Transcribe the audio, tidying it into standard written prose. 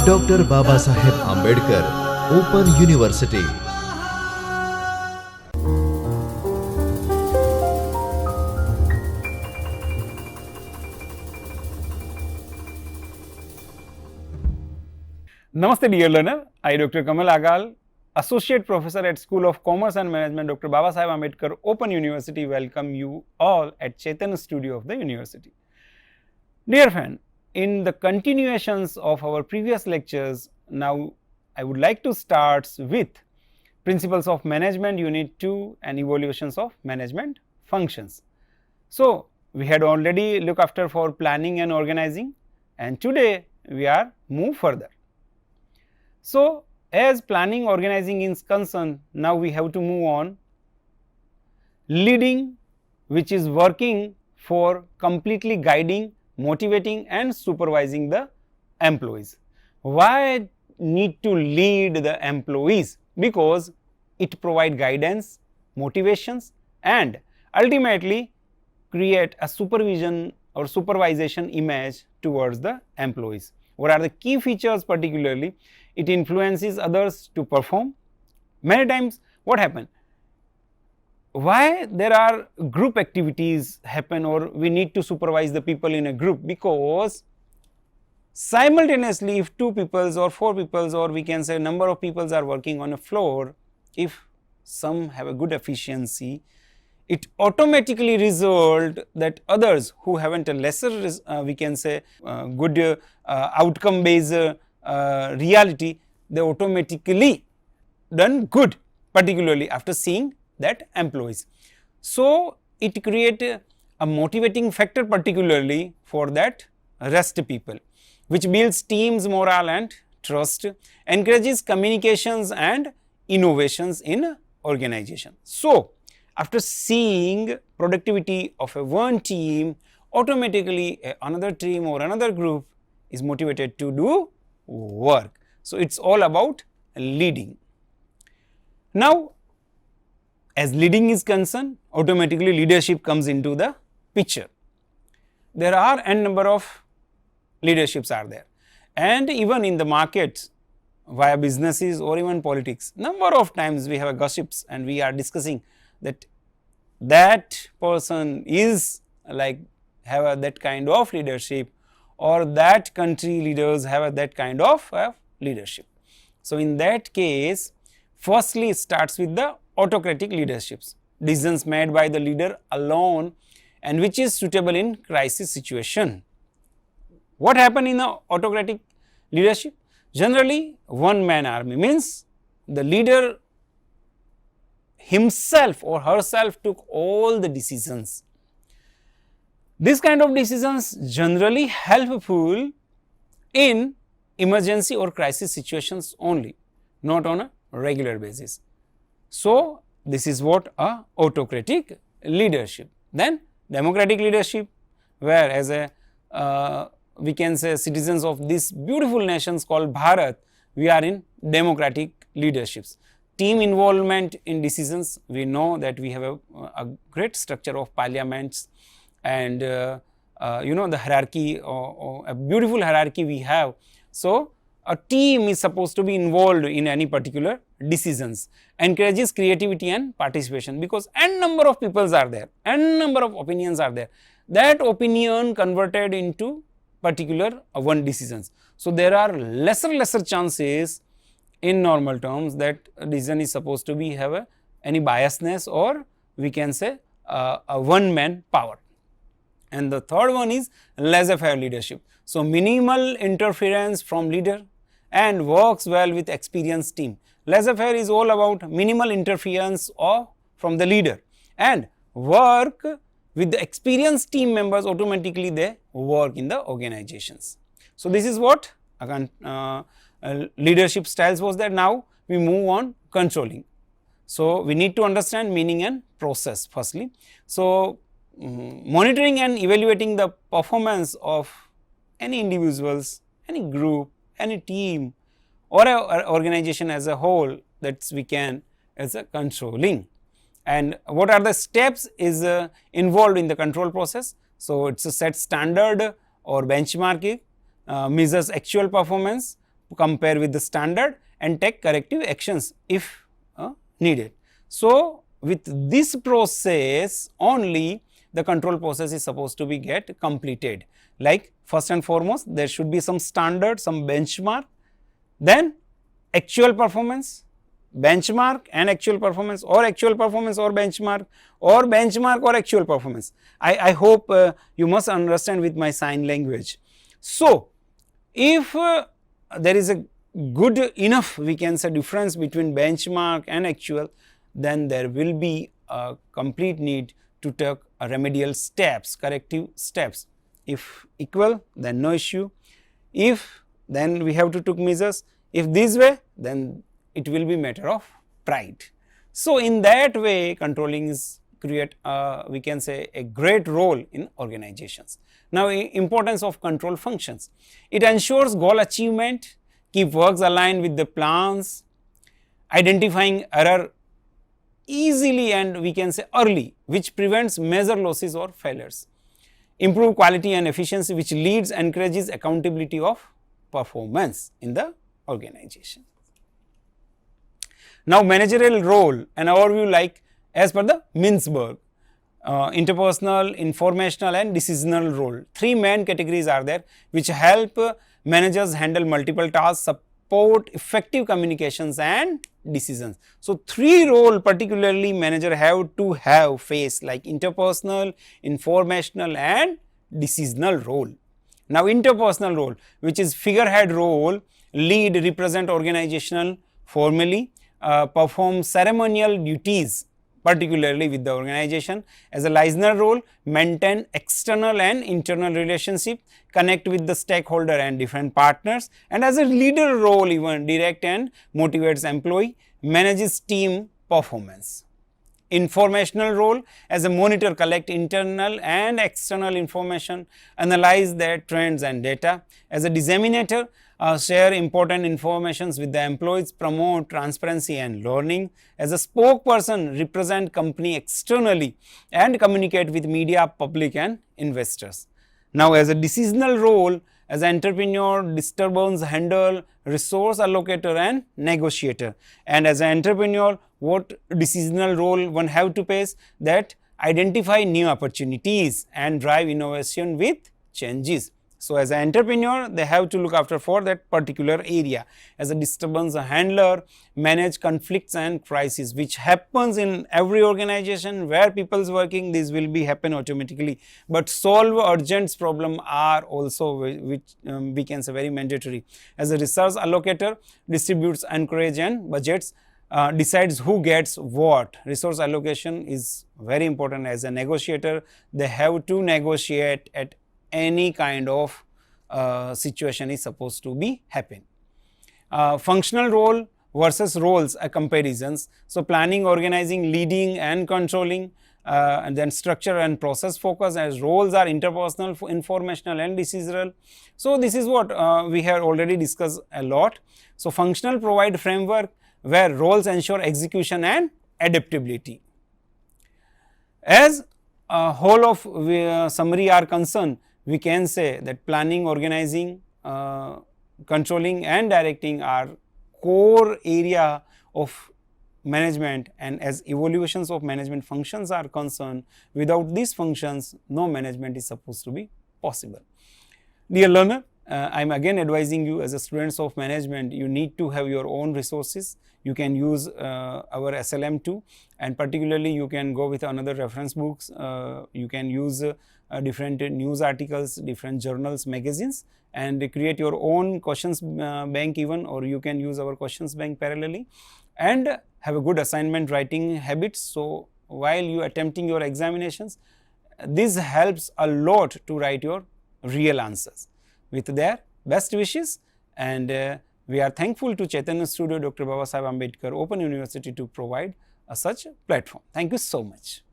Dr. Babasaheb Ambedkar Open University. Namaste dear learner, I Dr. Kamal Agal, Associate Professor at School of Commerce and Management, Dr. Babasaheb Ambedkar Open University, welcome you all at Chaitanya Studio of the University. Dear friend, in the continuations of our previous lectures, now I would like to start with Principles of Management Unit 2 and Evaluations of Management Functions. So, we had already looked after for planning and organizing, and today we are move further. So, as planning organizing is concerned, now we have to move on leading, which is working for completely guiding, motivating and supervising the employees. Why need to lead the employees? Because it provide guidance, motivations and ultimately create a supervision or supervision image towards the employees. What are the key features particularly? It influences others to perform. Many times what happen? Why there are group activities happen or we need to supervise the people in a group? Because simultaneously if 2 people or 4 people or we can say number of people are working on a floor, if some have a good efficiency, it automatically result that others who haven't a lesser we can say good outcome based reality, they automatically done good, particularly after seeing that employees. So, it create a motivating factor particularly for that rest people, which builds teams morale and trust, encourages communications and innovations in organization. So, after seeing productivity of a one team, automatically another team or another group is motivated to do work. So, it is all about leading. Now, as leading is concerned, automatically leadership comes into the picture. There are n number of leaderships are there, and even in the markets via businesses or even politics, number of times we have a gossips and we are discussing that that person is like have that kind of leadership or that country leaders have that kind of leadership. So, in that case, firstly it starts with the autocratic leaderships, decisions made by the leader alone and which is suitable in crisis situation. What happened in the autocratic leadership? Generally one man army, means the leader himself or herself took all the decisions. This kind of decisions generally helpful in emergency or crisis situations only, not on a regular basis. So, this is what a autocratic leadership. Then democratic leadership, where as a we can say citizens of this beautiful nations called Bharat, we are in democratic leaderships. Team involvement in decisions, we know that we have a great structure of parliaments and you know the hierarchy or a beautiful hierarchy we have. So, a team is supposed to be involved in any particular decisions, encourages creativity and participation, because n number of peoples are there, n number of opinions are there, that opinion converted into particular one decisions. So, there are lesser chances in normal terms that a decision is supposed to be have any biasness or we can say a one man power. And the third one is laissez-faire leadership. So, minimal interference from leader and works well with experienced team. Laissez-faire is all about minimal interference from the leader and work with the experienced team members, automatically they work in the organizations. So, this is what leadership styles was there. Now, we move on controlling. So, we need to understand meaning and process firstly. So, monitoring and evaluating the performance of any individuals, any group, any team or a organization as a whole, that we can as a controlling. And what are the steps is involved in the control process? So, it is a set standard or benchmarking, measures actual performance, compare with the standard and take corrective actions if needed. So, with this process only the control process is supposed to be get completed. Like first and foremost there should be some standard, some benchmark, then actual performance, benchmark and actual performance, or actual performance or benchmark or actual performance. I hope you must understand with my sign language. So, if there is a good enough, we can say, difference between benchmark and actual, then there will be a complete need to take remedial steps, corrective steps. If equal, then no issue. If, then we have to take measures. If this way, then it will be matter of pride. So, in that way controlling is create we can say a great role in organizations. Now, importance of control functions. It ensures goal achievement, keep works aligned with the plans, identifying error easily and we can say early, which prevents major losses or failures, improve quality and efficiency, which leads, encourages accountability of performance in the organization. Now, managerial role, an overview like as per the Mintzberg, interpersonal, informational and decisional role. Three main categories are there which help managers handle multiple tasks, support effective communications and decisions. So, three role particularly manager have to have face, like interpersonal, informational and decisional role. Now, interpersonal role, which is figurehead role, lead, represent organizational formally, perform ceremonial duties particularly with the organization. As a listener role, maintain external and internal relationship, connect with the stakeholder and different partners, and as a leader role, even direct and motivates employee, manages team performance. Informational role, as a monitor, collect internal and external information, analyze their trends and data. As a disseminator, share important informations with the employees, promote transparency and learning. As a spokesperson, represent company externally and communicate with media, public and investors. Now, as a decisional role, as an entrepreneur, disturbance handle, resource allocator and negotiator. And as an entrepreneur, what decisional role one have to face? That identify new opportunities and drive innovation with changes. So, as an entrepreneur, they have to look after for that particular area. As a disturbance handler, manage conflicts and crises, which happens in every organization where people is working. This will be happen automatically, but solve urgent problem are also which we can say very mandatory. As a resource allocator, distributes, encourage and budgets, decides who gets what. Resource allocation is very important. As a negotiator, they have to negotiate at any kind of situation is supposed to be happen. Functional role versus roles comparisons. So, planning, organizing, leading and controlling, and then structure and process focus, as roles are interpersonal, informational and decisional. So, this is what we have already discussed a lot. So, functional provide framework where roles ensure execution and adaptability. As a whole of summary are concerned, we can say that planning, organizing, controlling and directing are core area of management, and as evaluations of management functions are concerned, without these functions no management is supposed to be possible. Dear learner, I am again advising you as a students of management, you need to have your own resources. You can use our SLM too, and particularly you can go with another reference books, you can use different news articles, different journals, magazines, and create your own questions bank even, or you can use our questions bank parallelly and have a good assignment writing habits. So, while you attempting your examinations, this helps a lot to write your real answers. With their best wishes, and we are thankful to Chaitanya Studio, Dr. Babasaheb Ambedkar Open University to provide such platform. Thank you so much.